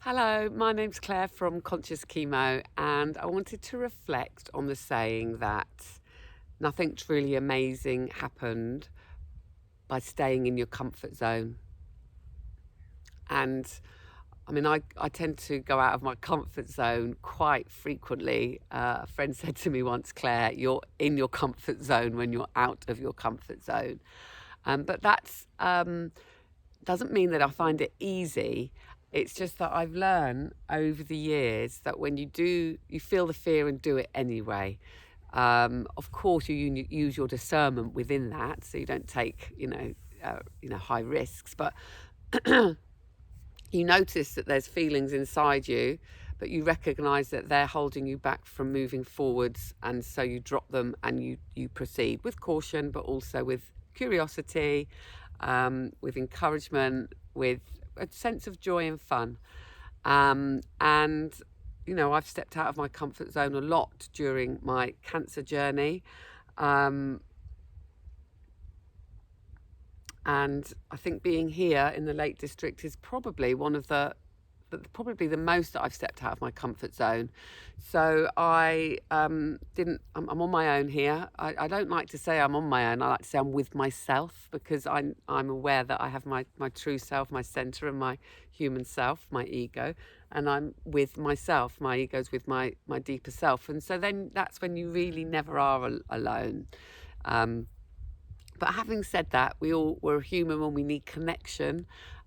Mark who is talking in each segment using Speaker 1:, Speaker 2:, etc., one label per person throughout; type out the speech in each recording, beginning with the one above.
Speaker 1: Hello, my name's Clare from Conscious Chemo, and I wanted to reflect on the saying that nothing truly amazing happened by staying in your comfort zone. And I tend to go out of my comfort zone quite frequently. A friend said to me once, Claire, you're in your comfort zone when you're out of your comfort zone. But that's doesn't mean that I find it easy. It's just that I've learned over the years that when you do, you feel the fear and do it anyway. Of course, you use your discernment within that, so you don't take, high risks. But you notice that there's feelings inside you, but you recognise that they're holding you back from moving forwards, and so you drop them and you proceed with caution, but also with curiosity, with encouragement, with a sense of joy and fun. And I've stepped out of my comfort zone a lot during my cancer journey. And I think being here in the Lake District is probably probably the most that I've stepped out of my comfort zone. So I'm on my own here. I don't like to say I'm on my own. I like to say I'm with myself, because I'm aware that I have my true self, my center, and my human self, my ego, and I'm with myself. My ego's with my deeper self, and so then that's when you really never are alone. But having said that, we're human and we need connection,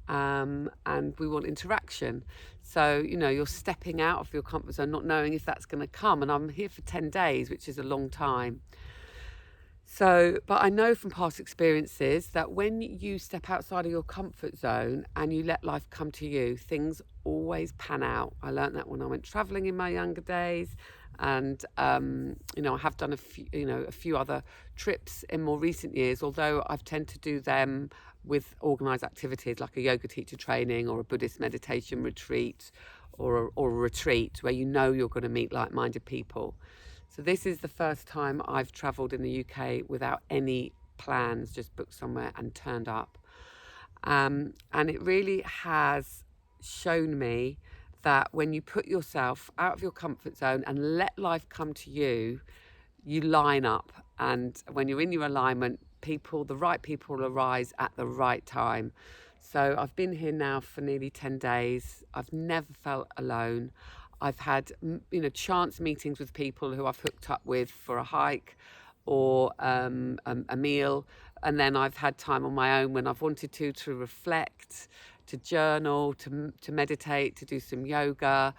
Speaker 1: and we want interaction. So, you're stepping out of your comfort zone, not knowing if that's going to come. And I'm here for 10 days, which is a long time. So, but I know from past experiences that when you step outside of your comfort zone and you let life come to you, things always pan out. I learned that when I went traveling in my younger days, and I have done a few other trips in more recent years. Although I've tended to do them with organised activities like a yoga teacher training or a Buddhist meditation retreat, or a retreat where you're going to meet like-minded people. So this is the first time I've travelled in the UK without any plans, just booked somewhere and turned up. And it really has shown me that when you put yourself out of your comfort zone and let life come to you, you line up. And when you're in your alignment, the right people arise at the right time. So I've been here now for nearly 10 days. I've never felt alone. I've had, chance meetings with people who I've hooked up with for a hike or a meal. And then I've had time on my own when I've wanted to reflect, to journal, to meditate, to do some yoga,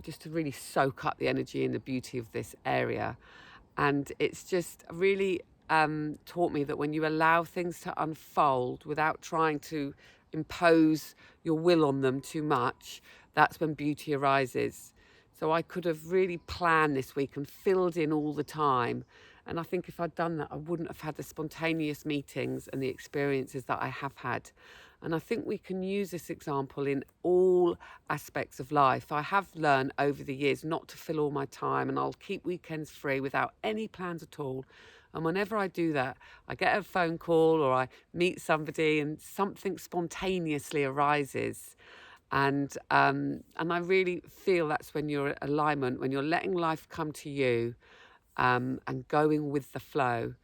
Speaker 1: just to really soak up the energy and the beauty of this area. And it's just really taught me that when you allow things to unfold without trying to impose your will on them too much, that's when beauty arises. So I could have really planned this week and filled in all the time. And I think if I'd done that, I wouldn't have had the spontaneous meetings and the experiences that I have had. And I think we can use this example in all aspects of life. I have learned over the years not to fill all my time, and I'll keep weekends free without any plans at all. And whenever I do that, I get a phone call or I meet somebody and something spontaneously arises. And I really feel that's when you're in alignment, when you're letting life come to you, and going with the flow.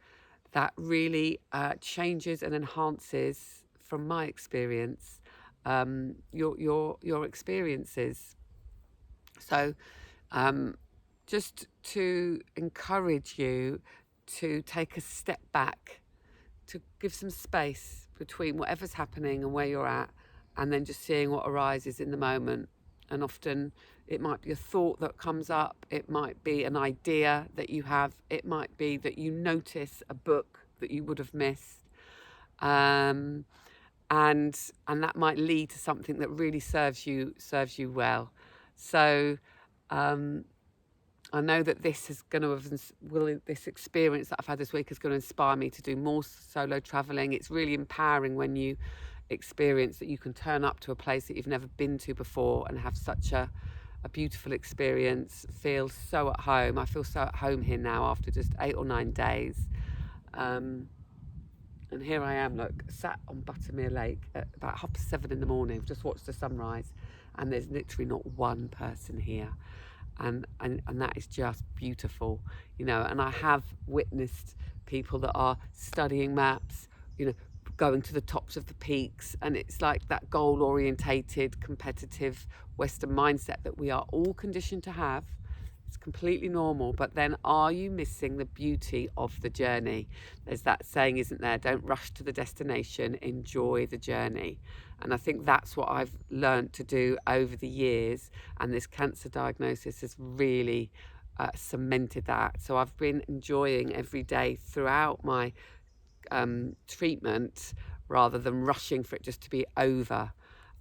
Speaker 1: That really changes and enhances, from my experience, your experiences. So, just to encourage you to take a step back, to give some space between whatever's happening and where you're at, and then just seeing what arises in the moment. And often it might be a thought that comes up, it might be an idea that you have, it might be that you notice a book that you would have missed, and that might lead to something that really serves you well. So I know that this experience that I've had this week is going to inspire me to do more solo traveling. It's really empowering when you experience that you can turn up to a place that you've never been to before and have such a beautiful experience, feel so at home. I feel so at home here now after just 8 or 9 days. And here I am, look, sat on Buttermere Lake at about 7:30 in the morning. I've just watched the sunrise. and there's literally not one person here. And that is just beautiful, and I have witnessed people that are studying maps, going to the tops of the peaks, and it's like that goal orientated competitive Western mindset that we are all conditioned to have. It's completely normal, but then are you missing the beauty of the journey? There's that saying, isn't there? Don't rush to the destination, enjoy the journey. And I think that's what I've learned to do over the years, and this cancer diagnosis has really cemented that. So I've been enjoying every day throughout my treatment, rather than rushing for it just to be over.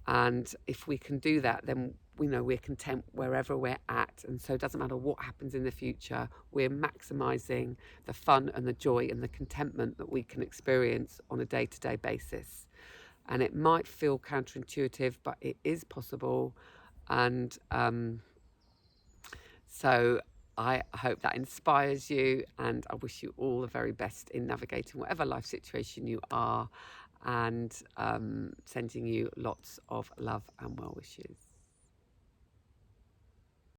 Speaker 1: And if we can do that, then we're content wherever we're at. And so it doesn't matter what happens in the future, we're maximizing the fun and the joy and the contentment that we can experience on a day-to-day basis. And it might feel counterintuitive, but it is possible. And so I hope that inspires you, and I wish you all the very best in navigating whatever life situation you are, and sending you lots of love and well wishes.